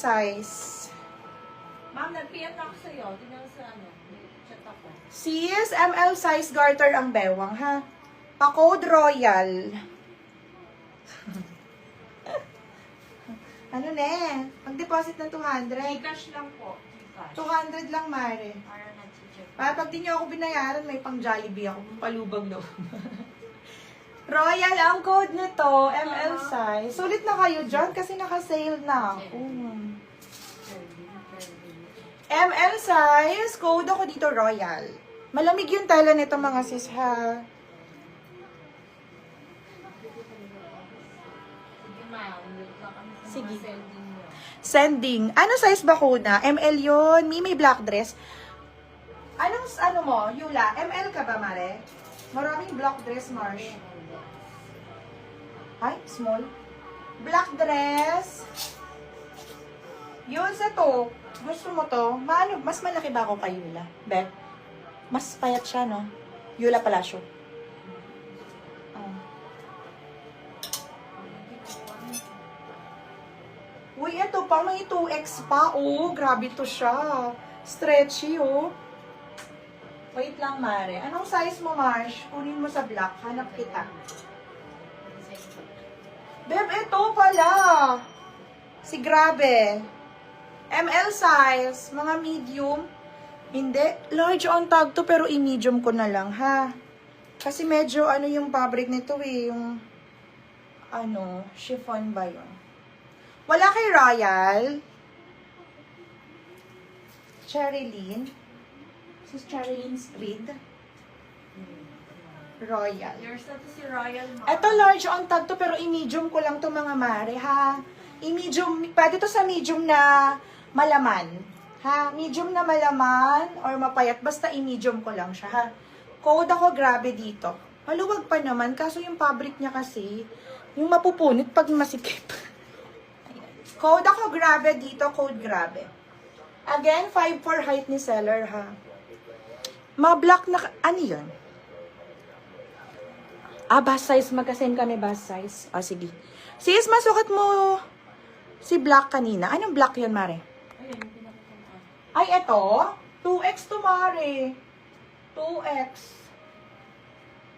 size. Ma'am, nag-PM na ako sa'yo. Tingnan mo sa ano. Chat ako. Sis, ML size garter ang bewang, ha? Pa-code royal. Ano ne? Mag-deposit ng 200. Gcash lang po. Gcash. 200 lang, Mare. Para na-check. Pag di niyo ako binayaran, may pang Jollibee ako. Palubag loob. Royal ang code nito. ML size. Sulit na kayo dyan kasi naka-sale na ako. ML size. Code ako dito, Royal. Malamig yung tela nito, mga sis, ha? Sige, ma'am. Wait lang kami sa Sige. mga sending mo. Sending. Ano size ba kuna? ML yun. May black dress. Ano mo? Yula, ML ka ba, Mare? Maraming black dress, Marsh. Ay, small. Black dress. Yun sa to. Gusto mo to? Mas malaki ba ako kay Yula? Be? Mas payat siya, no? Yula Palacio. Oh. Uy, ito pa. May 2X pa. Oh, grabe to siya. Stretchy, oh. Wait lang, Mare. Anong size mo, Marsh? Kunin mo sa black. Hanap kita. Beb, ito pala. Si grabe. ML size. Mga medium. Hindi. Large on tag to, pero i-medium ko na lang, ha? Kasi medyo, yung fabric nito, eh. Yung, chiffon ba yun? Wala kay Royal. Cherilyn. Sis Cherilyn Street. Royal. Yours na to si Royal, ma'am. Ito large on tag to, pero i-medium ko lang to, mga Mare, ha? I-medium, pwede to sa medium na malaman. Ha? Medium na malaman or mapayat. Basta i-medium ko lang siya, ha? Code ako grabe dito. Maluwag pa naman, kaso yung fabric niya kasi, yung mapupunit pag masikip. Code ako grabe dito, code grabe. Again, 5'4" height ni seller, ha? Ma-black na, ano yun? Bust size, magkasend kami bust size. Sige. Sis, masukat mo si black kanina. Anong black yun, Mare? Ayun, yung pinakita. Ay, eto. 2X to, Mare. 2X.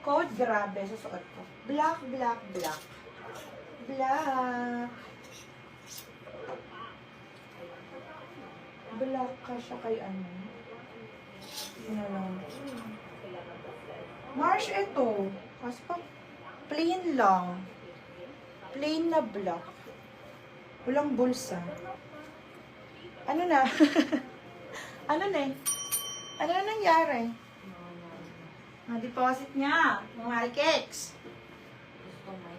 Code grabe, susuot ko. Black, black, black. Black. Black ka siya kay ano. Yun lang. Marsh, ito. Kasi pa, plain lang. Plain na black. Walang bulsa. Ano na? Ano na eh? Ano na nangyari? Deposit niya. Mga cakes. Gusto mo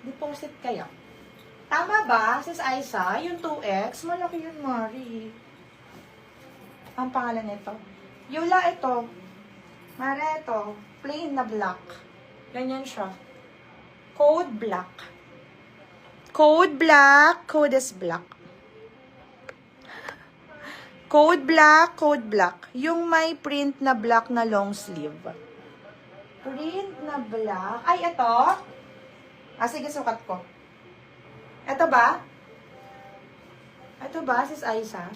Deposit kaya. Tama ba, Sis Aisa? Yung 2X, malaki yun, Mari. Ang pangalan nito. Yula, ito. Mare, ito. Plain na black. Ganyan siya. Code black. Code black. Code is black. Code black. Code black. Yung may print na black na long sleeve. Print na black. Ay, ito. Sige, sukat ko. Ito ba? Ito ba, Sis Aisa?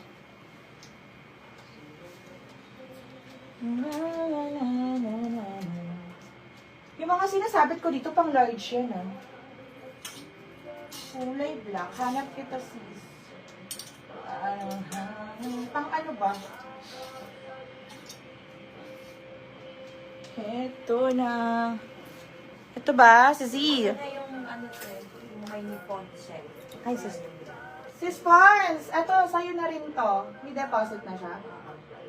Yung mga sinasabit ko dito, pang large yan, ah. Kulay black. Hanap kita, sis. Pang ano ba? Ito na. Ito ba, si Z? na yung ano to eh, yung may nippon shell. Ay, sis. Sis Pons! Ito, sa'yo na rin to. May deposit na siya.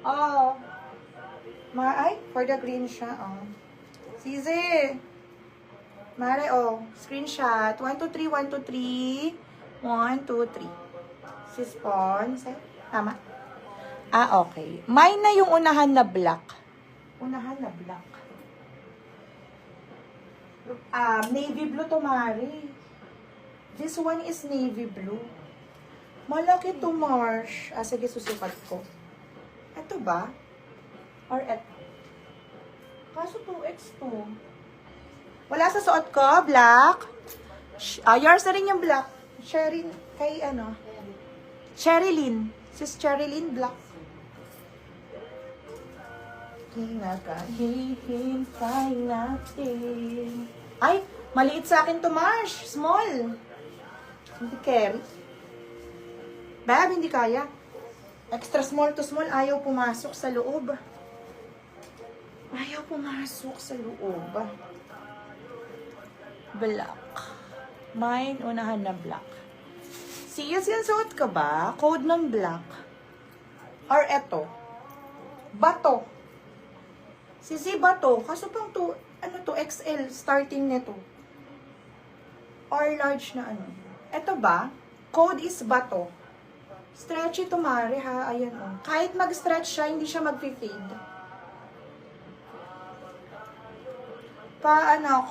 Oh. For the green siya, oh. Sizi. Mare, oh. Screenshot. 1, 2, 3, 1, 2, 3. 1, 2, 3. Sis Pons. Tama? Okay. May na yung unahan na black. Unahan na black. Navy blue to, Mare. This one is navy blue. Malaki to, Marsh. Sige, susukat ko. Ito ba? Or ito? Kaso 2X to. Wala sa suot ko, black. Yours na rin yung black. Sharing kay ano. Cherilyn. Sis Cherilyn Black. Hinahihintay natin. Ay, maliit sa akin to, Marsh. Small. Hindi carry. Bab, hindi kaya. Extra small to small, ayaw pumasok sa loob. Ayaw pumasok sa loob. Black. Mine, unahan na black. Sis, yan suot ka ba? Code ng black. Or eto. Bato. Sisi bato. Kaso pang to, ano to, XL starting nito. Or large na ano. Eto ba? Code is bato. Stretchy to, Mare, ha? Ayan, oh. Kahit mag-stretch siya, hindi siya mag-fade. Paano ako?